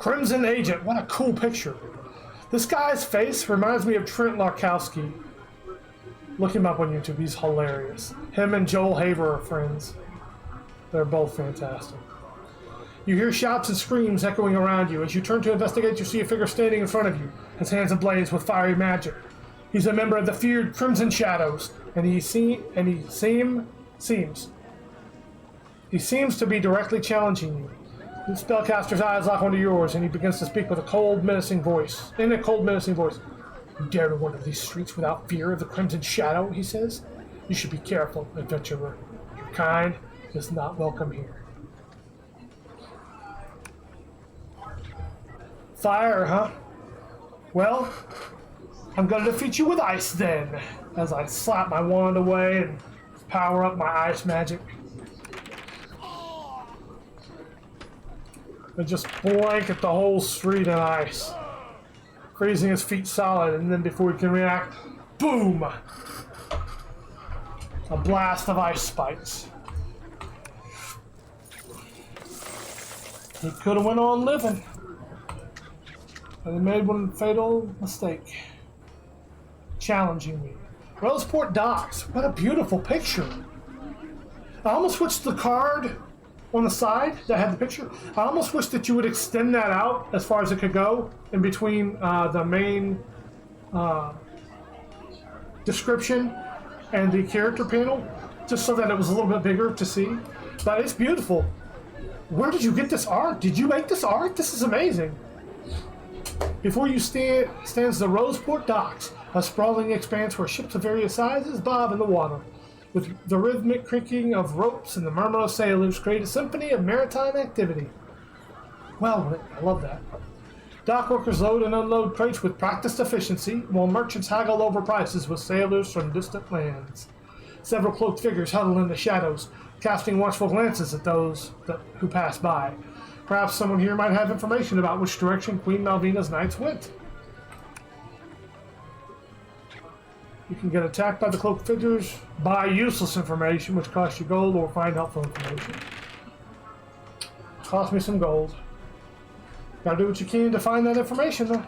Crimson Agent. What a cool picture. This guy's face reminds me of Trent Larkowski. Look him up on YouTube. He's hilarious. Him and Joel Haver are friends. They're both fantastic. You hear shouts and screams echoing around you. As you turn to investigate, you see a figure standing in front of you, his hands ablaze with fiery magic. He's a member of the feared Crimson Shadows, and he seems to be directly challenging you. The spellcaster's eyes lock onto yours, and he begins to speak with a cold, menacing voice. You dare to wander these streets without fear of the Crimson Shadow, he says. You should be careful, adventurer. Your kind is not welcome here. Fire, huh? Well, I'm gonna defeat you with ice then, as I slap my wand away and power up my ice magic. And just blanket the whole street in ice, freezing his feet solid, and then before he can react, boom! A blast of ice spikes. He could have went on living, but he made one fatal mistake. Challenging me. Roseport Docks. What a beautiful picture. I almost switched the card on the side that had the picture. I almost wish that you would extend that out as far as it could go in between the main description and the character panel, just so that it was a little bit bigger to see. But it's beautiful. Where did you get this art? Did you make this art? This is amazing. Before you stands the Roseport Docks, a sprawling expanse where ships of various sizes bob in the water. With the rhythmic creaking of ropes and the murmur of sailors create a symphony of maritime activity. Well, I love that. Dock workers load and unload crates with practiced efficiency, while merchants haggle over prices with sailors from distant lands. Several cloaked figures huddle in the shadows, casting watchful glances at those who pass by. Perhaps someone here might have information about which direction Queen Malvina's knights went. You can get attacked by the cloaked figures, buy useless information, which costs you gold, or find helpful information. Cost me some gold. Gotta do what you can to find that information, though.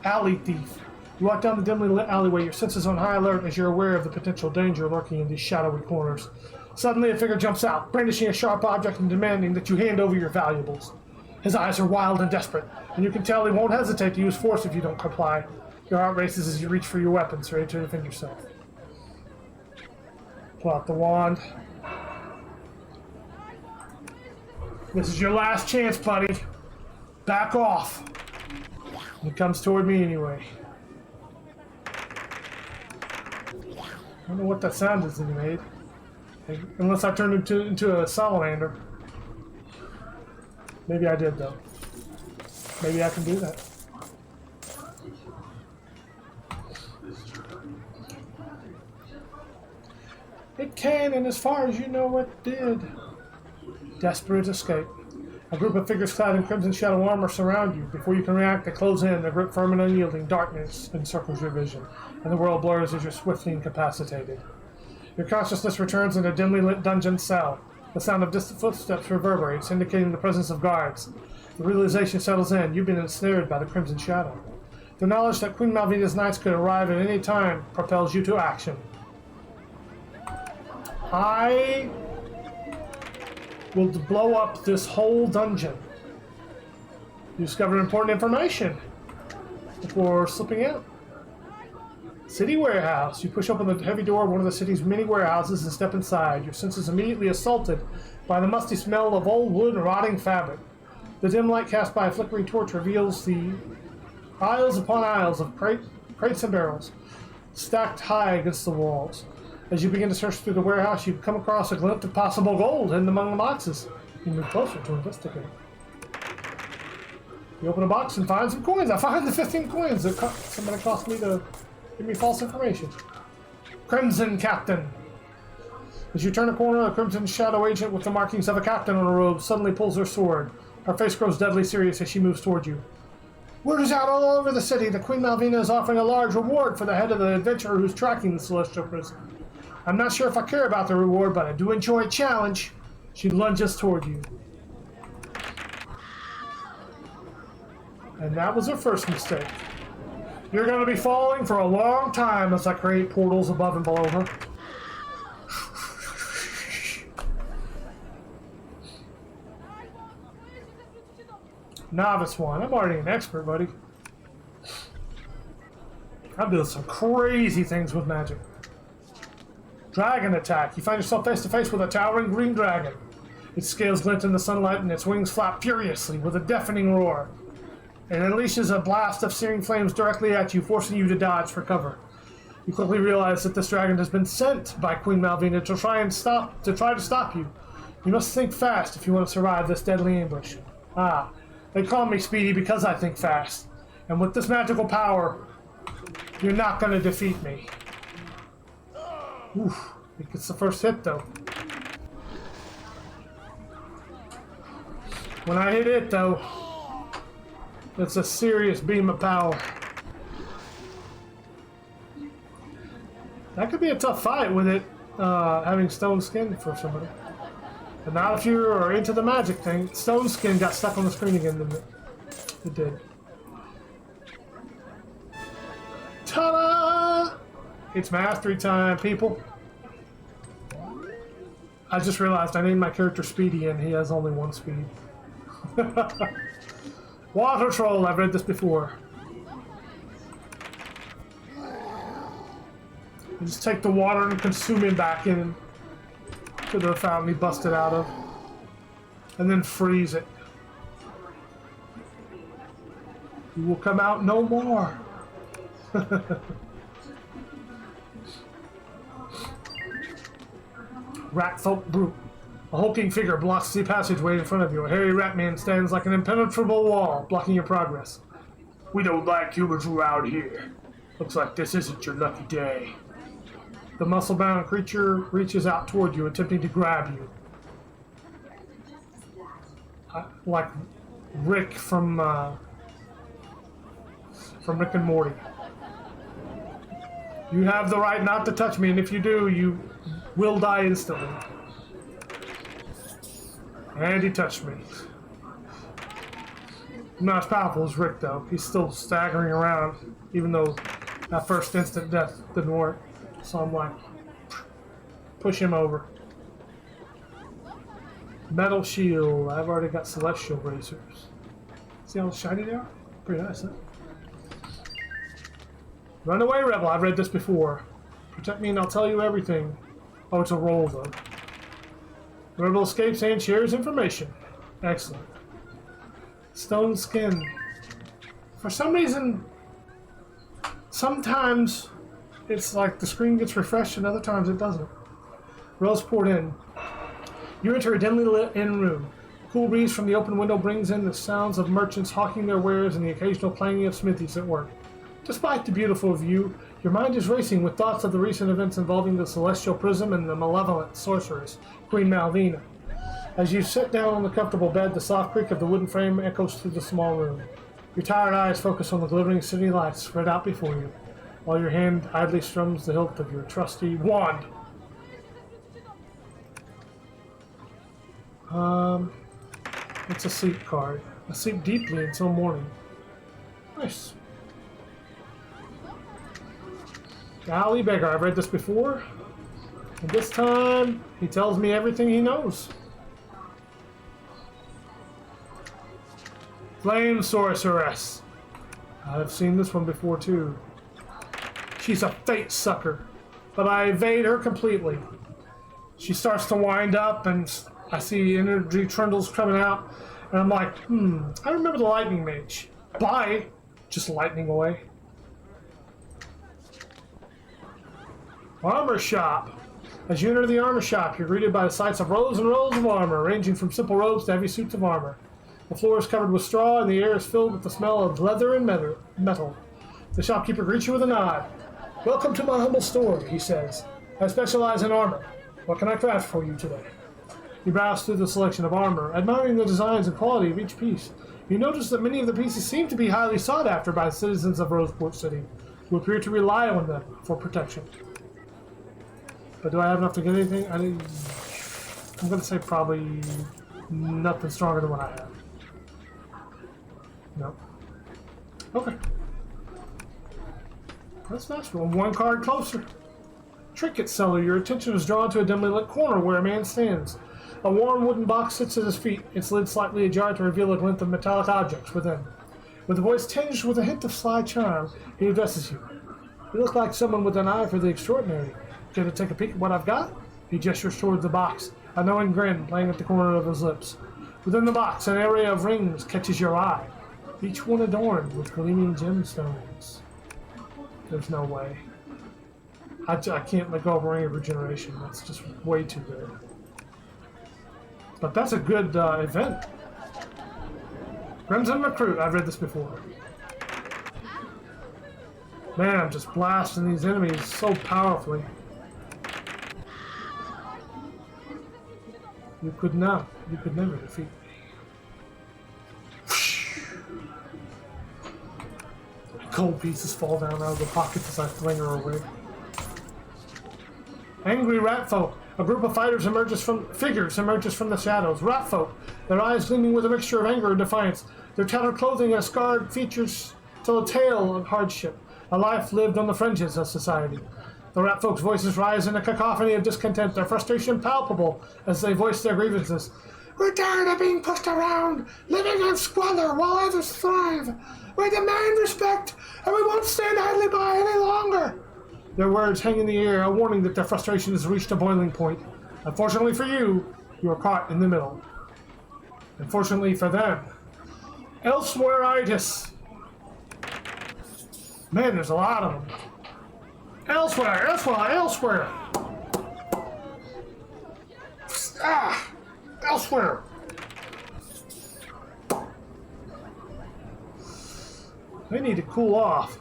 Alley thief. You walk down the dimly lit alleyway, your senses on high alert as you're aware of the potential danger lurking in these shadowy corners. Suddenly, a figure jumps out, brandishing a sharp object and demanding that you hand over your valuables. His eyes are wild and desperate, and you can tell he won't hesitate to use force if you don't comply. Your heart races as you reach for your weapons, ready to defend yourself. Pull out the wand. This is your last chance, buddy. Back off. He comes toward me anyway. I don't know what that sound is that he made. Unless I turned into a salamander. Maybe I did, though. Maybe I can do that. It can, and as far as you know, it did. Desperate escape. A group of figures clad in crimson shadow armor surround you. Before you can react, they close in. Their grip firm and unyielding. Darkness encircles your vision, and the world blurs as you're swiftly incapacitated. Your consciousness returns in a dimly lit dungeon cell. The sound of distant footsteps reverberates, indicating the presence of guards. The realization settles in. You've been ensnared by the Crimson Shadow. The knowledge that Queen Malvina's knights could arrive at any time propels you to action. I will blow up this whole dungeon. You discovered important information before slipping out. City warehouse. You push open the heavy door of one of the city's many warehouses and step inside. Your senses immediately assaulted by the musty smell of old wood and rotting fabric. The dim light cast by a flickering torch reveals the aisles upon aisles of crates and barrels, stacked high against the walls. As you begin to search through the warehouse, you come across a glint of possible gold hidden among the boxes. You move closer to investigate. You open a box and find some coins. I find the 15 coins that somebody cost me to give me false information. Crimson Captain. As you turn a corner, a Crimson Shadow agent with the markings of a captain on her robe suddenly pulls her sword. Her face grows deadly serious as she moves toward you. Word is out all over the city that Queen Malvina is offering a large reward for the head of the adventurer who's tracking the Celestial Prison. I'm not sure if I care about the reward, but I do enjoy a challenge. She lunges toward you. And that was her first mistake. You're going to be falling for a long time as I create portals above and below her. Novice 1. I'm already an expert, buddy. I'm doing some crazy things with magic. Dragon attack. You find yourself face to face with a towering green dragon. Its scales glint in the sunlight and its wings flap furiously with a deafening roar. It unleashes a blast of searing flames directly at you, forcing you to dodge for cover. You quickly realize that this dragon has been sent by Queen Malvina to try to stop you. You must think fast if you want to survive this deadly ambush. Ah, they call me Speedy because I think fast. And with this magical power, you're not going to defeat me. Oof, it gets the first hit though. When I hit it though, it's a serious beam of power. That could be a tough fight with it having stone skin for somebody. But not if you are into the magic thing. Stone skin got stuck on the screen again, didn't it? It did. Ta-da! It's mastery time, people. I just realized I named my character Speedy and he has only one speed. Water Troll, I've read this before. You just take the water and consume him back in to the fountain he busted out of. And then freeze it. He will come out no more. Ratfolk Brute. A hulking figure blocks the passageway in front of you. A hairy rat man stands like an impenetrable wall, blocking your progress. We don't like humans around here. Looks like this isn't your lucky day. The muscle-bound creature reaches out toward you, attempting to grab you. Like Rick from Rick and Morty. You have the right not to touch me, and if you do, you will die instantly. And he touched me. I'm not as powerful as Rick, though. He's still staggering around, even though that first instant death didn't work. So I'm like, push him over. Metal shield. I've already got celestial bracers. See how shiny they are? Pretty nice, huh? Run away, rebel. I've read this before. Protect me and I'll tell you everything. Oh, it's a roll, though. Rebel escapes and shares information. Excellent. Stone skin. For some reason, sometimes it's like the screen gets refreshed and other times it doesn't. Rose poured in. You enter a dimly lit inn room. A cool breeze from the open window brings in the sounds of merchants hawking their wares and the occasional clanging of smithies at work. Despite the beautiful view, your mind is racing with thoughts of the recent events involving the Celestial Prism and the malevolent sorceress, Queen Malvina. As you sit down on the comfortable bed, the soft creak of the wooden frame echoes through the small room. Your tired eyes focus on the glittering city lights spread out before you, while your hand idly strums the hilt of your trusty wand. It's a sleep card. I sleep deeply until morning. Nice. Golly beggar, I've read this before. And this time, he tells me everything he knows. Flame Sorceress. I've seen this one before too. She's a fate sucker, but I evade her completely. She starts to wind up and I see energy trundles coming out and I'm like, I remember the lightning mage. Bye! Just lightning away. Armor shop. As you enter the armor shop, you're greeted by the sights of rows and rows of armor, ranging from simple robes to heavy suits of armor. The floor is covered with straw and the air is filled with the smell of leather and metal. The shopkeeper greets you with a nod. Welcome to my humble store, he says. I specialize in armor. What can I craft for you today? You browse through the selection of armor, admiring the designs and quality of each piece. You notice that many of the pieces seem to be highly sought after by citizens of Roseport City, who appear to rely on them for protection. But do I have enough to get anything? I'm going to say probably nothing stronger than what I have. No. Okay. That's nice. Well, one card closer. Trinket seller. Your attention is drawn to a dimly lit corner where a man stands. A worn wooden box sits at his feet, its lid slightly ajar to reveal a glint of metallic objects within. With a voice tinged with a hint of sly charm, he addresses you. You look like someone with an eye for the extraordinary. Care to take a peek at what I've got? He gestures towards the box, a knowing grin playing at the corner of his lips. Within the box, an array of rings catches your eye, each one adorned with gleaming gemstones. There's no way. I can't let go of a ring of regeneration. That's just way too good. But that's a good event. Crimson Recruit. I've read this before. Man, I'm just blasting these enemies so powerfully. You could never defeat me. Gold pieces fall down out of the pockets as I fling her away. Angry rat folk. A group of fighters emerges from the shadows. Rat folk, their eyes gleaming with a mixture of anger and defiance. Their tattered clothing and scarred features tell a tale of hardship, a life lived on the fringes of society. The rat folk's voices rise in a cacophony of discontent, their frustration palpable as they voice their grievances. We're tired of being pushed around, living in squalor while others thrive. We demand respect, and we won't stand idly by any longer. Their words hang in the air, a warning that their frustration has reached a boiling point. Unfortunately for you, you are caught in the middle. Unfortunately for them, elsewhere-itis. Man, there's a lot of them. Elsewhere. Elsewhere. They need to cool off.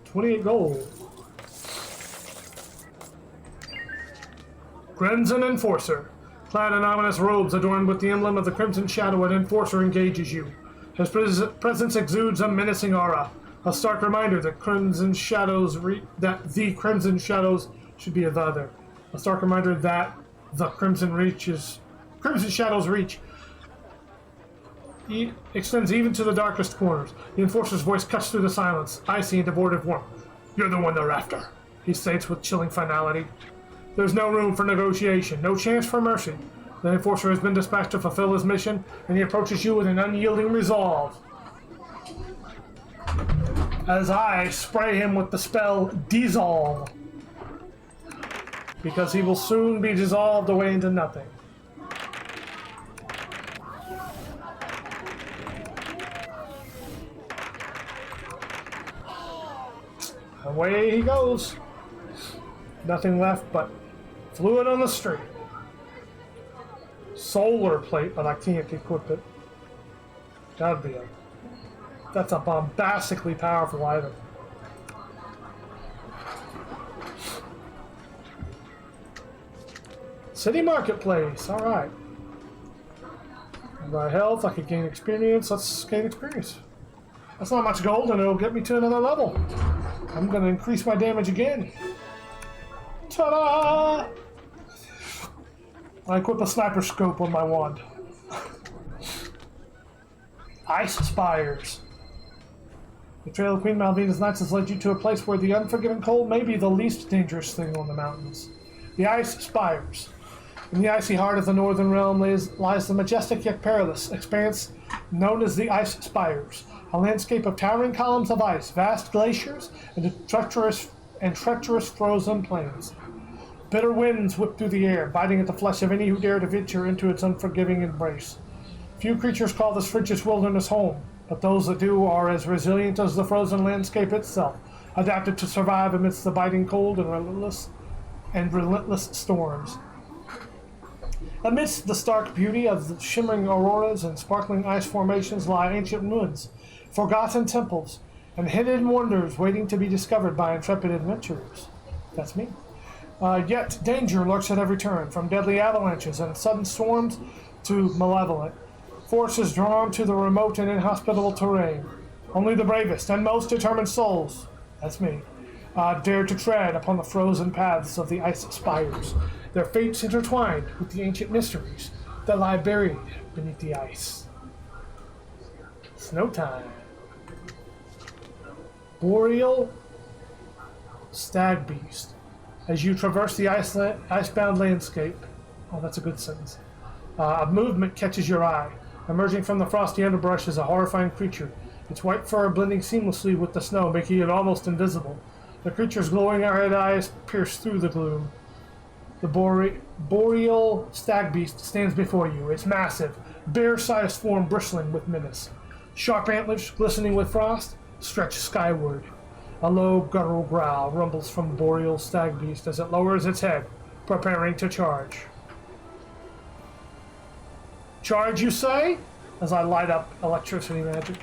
28 gold. Crimson Enforcer. Clad in ominous robes adorned with the emblem of the Crimson Shadow, an Enforcer engages you. His presence exudes a menacing aura, a stark reminder that the Crimson Shadows should be of other. A stark reminder that the Crimson Shadows' reach extends even to the darkest corners. The Enforcer's voice cuts through the silence, icy and devoid of warmth. You're the one they're after, he states with chilling finality. There's no room for negotiation, no chance for mercy. The Enforcer has been dispatched to fulfill his mission, and he approaches you with an unyielding resolve. As I spray him with the spell Dissolve, because he will soon be dissolved away into nothing. Away he goes. Nothing left but fluid on the street. Solar plate, but I can't equip it. That's a bombastically powerful item. City Marketplace, alright. By health, I could gain experience. Let's gain experience. That's not much gold, and it'll get me to another level. I'm going to increase my damage again. Ta-da! I equip a sniper scope on my wand. Ice Spires. The trail of Queen Malvina's Knights has led you to a place where the unforgiving cold may be the least dangerous thing on the mountains. The Ice Spires. In the icy heart of the northern realm lies the majestic yet perilous expanse known as the Ice Spires, a landscape of towering columns of ice, vast glaciers, and treacherous frozen plains. Bitter winds whip through the air, biting at the flesh of any who dare to venture into its unforgiving embrace. Few creatures call this frigid wilderness home, but those that do are as resilient as the frozen landscape itself, adapted to survive amidst the biting cold and relentless storms. Amidst the stark beauty of the shimmering auroras and sparkling ice formations lie ancient ruins, forgotten temples, and hidden wonders waiting to be discovered by intrepid adventurers. That's me. Yet danger lurks at every turn, from deadly avalanches and sudden storms to malevolent forces drawn to the remote and inhospitable terrain. Only the bravest and most determined souls, that's me, dare to tread upon the frozen paths of the Ice Spires, their fates intertwined with the ancient mysteries that lie buried beneath the ice. Snow time. Boreal stag beast. As you traverse the icebound landscape, oh, that's a good sentence. A movement catches your eye. Emerging from the frosty underbrush is a horrifying creature. Its white fur blending seamlessly with the snow, making it almost invisible. The creature's glowing red eyes pierce through the gloom. The boreal stag beast stands before you. Its massive, bear-sized form bristling with menace. Sharp antlers, glistening with frost, stretch skyward. A low guttural growl rumbles from the boreal stag beast as it lowers its head, preparing to charge. Charge, you say? As I light up electricity magic.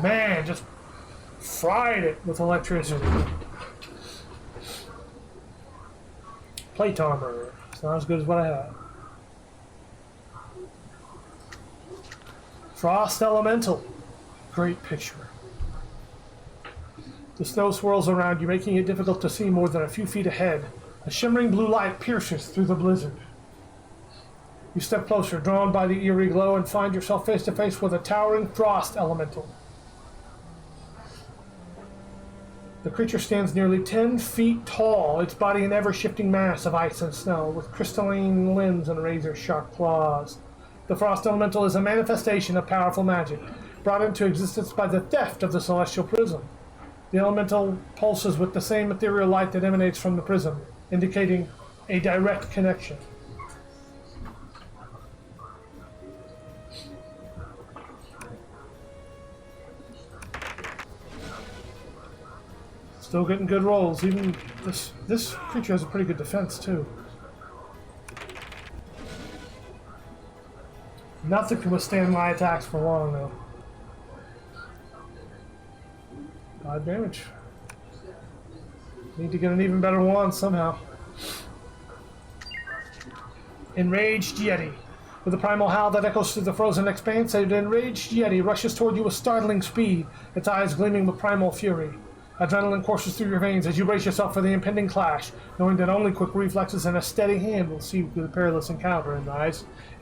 Man, just fried it with electricity. Plate armor. It's not as good as what I have. Frost Elemental. Great picture. The snow swirls around you, making it difficult to see more than a few feet ahead. A shimmering blue light pierces through the blizzard. You step closer, drawn by the eerie glow, and find yourself face to face with a towering Frost Elemental. The creature stands nearly 10 feet tall, its body an ever-shifting mass of ice and snow, with crystalline limbs and razor-sharp claws. The Frost Elemental is a manifestation of powerful magic, brought into existence by the theft of the Celestial Prism. The Elemental pulses with the same ethereal light that emanates from the prism, indicating a direct connection. Still getting good rolls. Even this creature has a pretty good defense too. Nothing can withstand my attacks for long though. 5 damage. Need to get an even better wand somehow. Enraged Yeti. With a primal howl that echoes through the frozen expanse, an enraged Yeti rushes toward you with startling speed, its eyes gleaming with primal fury. Adrenaline courses through your veins as you brace yourself for the impending clash, knowing that only quick reflexes and a steady hand will see you through the perilous encounter in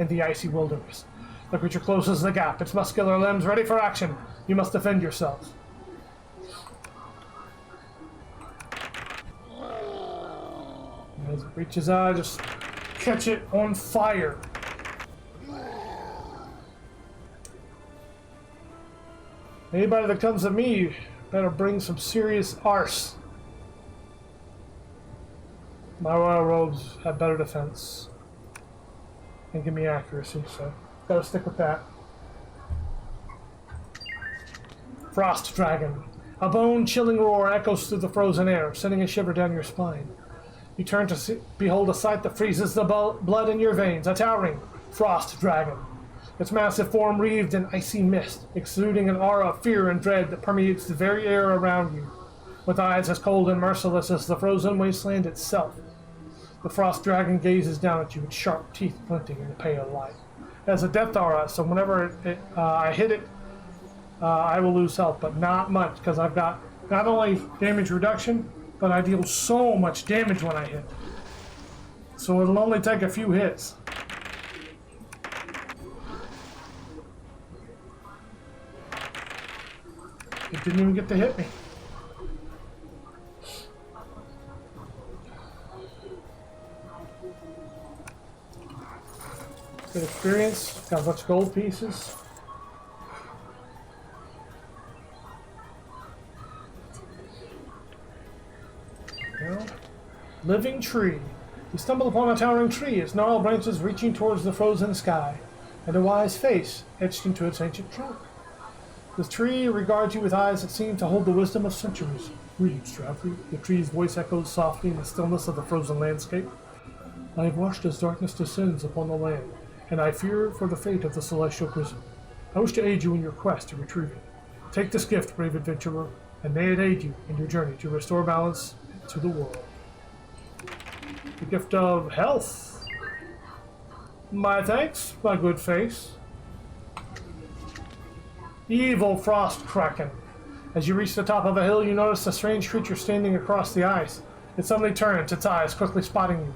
the icy wilderness. The creature closes the gap, its muscular limbs ready for action. You must defend yourselves. As it reaches out, just catch it on fire. Anybody that comes at me better bring some serious arse. My royal robes have better defense and give me accuracy, so gotta stick with that. Frost Dragon. A bone-chilling roar echoes through the frozen air, sending a shiver down your spine. You turn to behold a sight that freezes the blood in your veins. A towering Frost Dragon. Its massive form wreathed in icy mist, exuding an aura of fear and dread that permeates the very air around you. With eyes as cold and merciless as the frozen wasteland itself, the Frost Dragon gazes down at you with sharp teeth glinting in the pale light. It has a death aura, so whenever I hit it, I will lose health, but not much, because I've got not only damage reduction, but I deal so much damage when I hit. So it'll only take a few hits. It didn't even get to hit me. Good experience. Got a bunch of gold pieces. Well, living tree. You stumble upon a towering tree, its gnarled branches reaching towards the frozen sky, and a wise face etched into its ancient trunk. The tree regards you with eyes that seem to hold the wisdom of centuries. Greetings, traveler. The tree's voice echoes softly in the stillness of the frozen landscape. I have watched as darkness descends upon the land, and I fear for the fate of the Celestial Prism. I wish to aid you in your quest to retrieve it. Take this gift, brave adventurer, and may it aid you in your journey to restore balance to the world. The gift of health. My thanks, my good face. Evil Frost Kraken. As you reach the top of a hill, you notice a strange creature standing across the ice. It suddenly turns, its eyes quickly spotting you.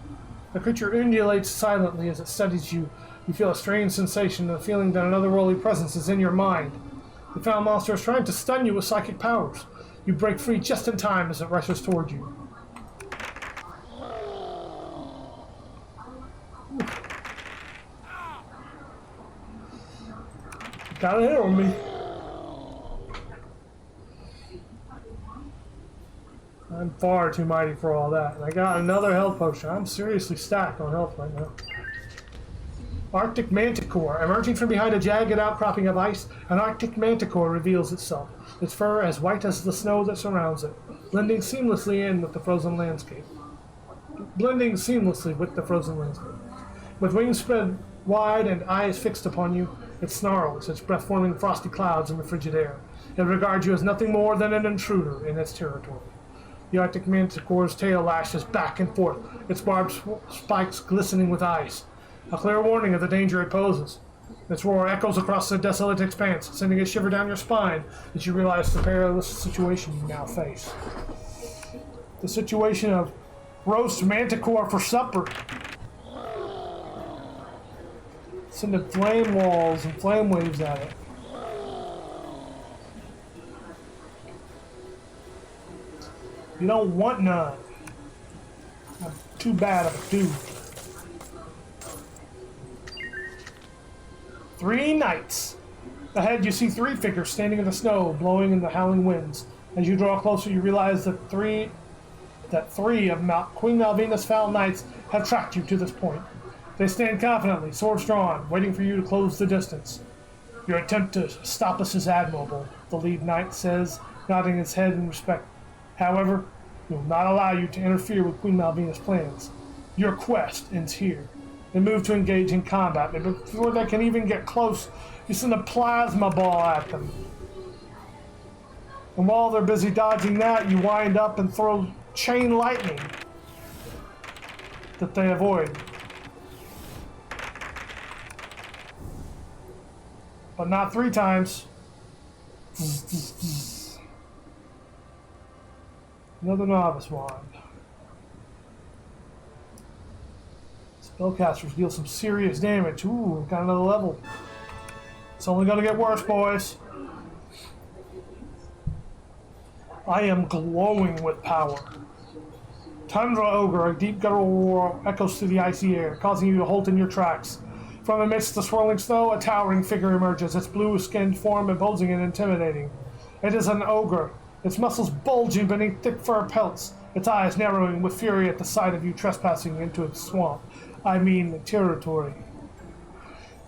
The creature undulates silently as it studies you. You feel a strange sensation and a feeling that an otherworldly presence is in your mind. The foul monster is trying to stun you with psychic powers. You break free just in time as it rushes toward you. Got a hit on me. I'm far too mighty for all that. And I got another health potion. I'm seriously stacked on health right now. Arctic manticore. Emerging from behind a jagged outcropping of ice, an Arctic manticore reveals itself, its fur as white as the snow that surrounds it, blending seamlessly with the frozen landscape. With wings spread wide and eyes fixed upon you, it snarls, its breath forming frosty clouds in the frigid air. It regards you as nothing more than an intruder in its territory. The Arctic manticore's tail lashes back and forth, its barbed spikes glistening with ice. A clear warning of the danger it poses. Its roar echoes across the desolate expanse, sending a shiver down your spine as you realize the perilous situation you now face. The situation of roast manticore for supper. Sending flame walls and flame waves at it. You don't want none. I'm too bad of a dude. 3 knights. Ahead you see 3 figures standing in the snow, blowing in the howling winds. As you draw closer, you realize that three of Queen Malvina's foul knights have tracked you to this point. They stand confidently, swords drawn, waiting for you to close the distance. Your attempt to stop us is admirable, the lead knight says, nodding his head in respect. However, we will not allow you to interfere with Queen Malvina's plans. Your quest ends here. They move to engage in combat, but before they can even get close, you send a plasma ball at them. And while they're busy dodging that, you wind up and throw chain lightning that they avoid. But not 3 times. Another novice wand. Spellcasters deal some serious damage. Ooh, got another level. It's only gonna get worse, boys. I am glowing with power. Tundra Ogre, a deep guttural roar echoes through the icy air, causing you to halt in your tracks. From amidst the swirling snow, a towering figure emerges, its blue-skinned form imposing and intimidating. It is an ogre, its muscles bulging beneath thick fur pelts, its eyes narrowing with fury at the sight of you trespassing into its swamp. I mean, territory.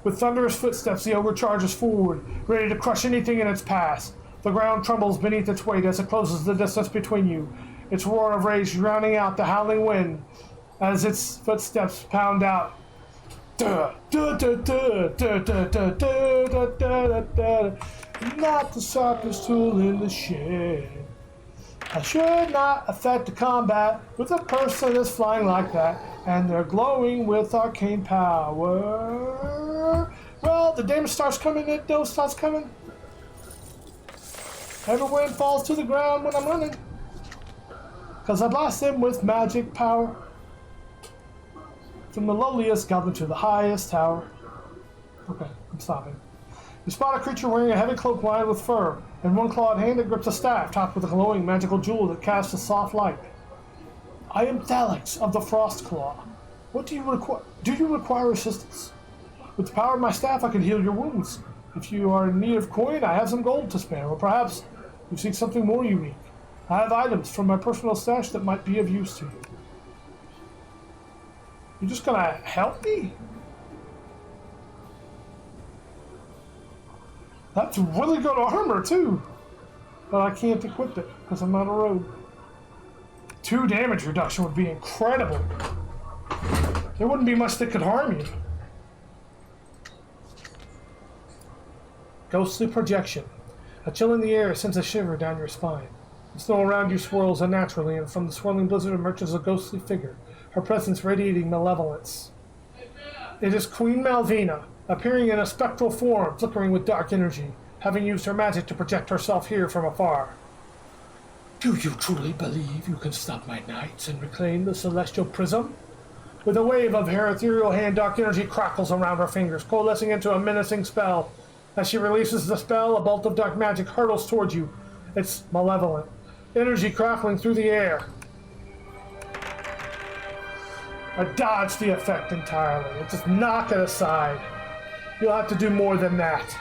With thunderous footsteps, the ogre charges forward, ready to crush anything in its path. The ground trembles beneath its weight as it closes the distance between you, its roar of rage drowning out the howling wind as its footsteps pound out. Not the sharpest tool in the shed. I should not affect the combat with a person that's flying like that, and they're glowing with arcane power. Well, the damage starts coming, it starts coming. Every wind falls to the ground when I'm running, 'cause I blast them with magic power. From the lowliest got them to the highest tower. Okay, I'm stopping. You spot a creature wearing a heavy cloak lined with fur, and one clawed hand that grips a staff topped with a glowing magical jewel that casts a soft light. I am Thalix of the Frost Claw. What do you require? Do you require assistance? With the power of my staff, I can heal your wounds. If you are in need of coin, I have some gold to spare, or perhaps you seek something more unique. I have items from my personal stash that might be of use to you. You're just gonna help me? That's really good armor, too. But I can't equip it, because I'm not a rogue. 2 damage reduction would be incredible. There wouldn't be much that could harm you. Ghostly projection. A chill in the air sends a shiver down your spine. The snow around you swirls unnaturally, and from the swirling blizzard emerges a ghostly figure, her presence radiating malevolence. It is Queen Malvina, appearing in a spectral form, flickering with dark energy, having used her magic to project herself here from afar. Do you truly believe you can stop my knights and reclaim the celestial prism? With a wave of her ethereal hand, dark energy crackles around her fingers, coalescing into a menacing spell. As she releases the spell, a bolt of dark magic hurtles towards you. It's malevolent. Energy crackling through the air. I dodge the effect entirely. It just knock it aside. You'll have to do more than that.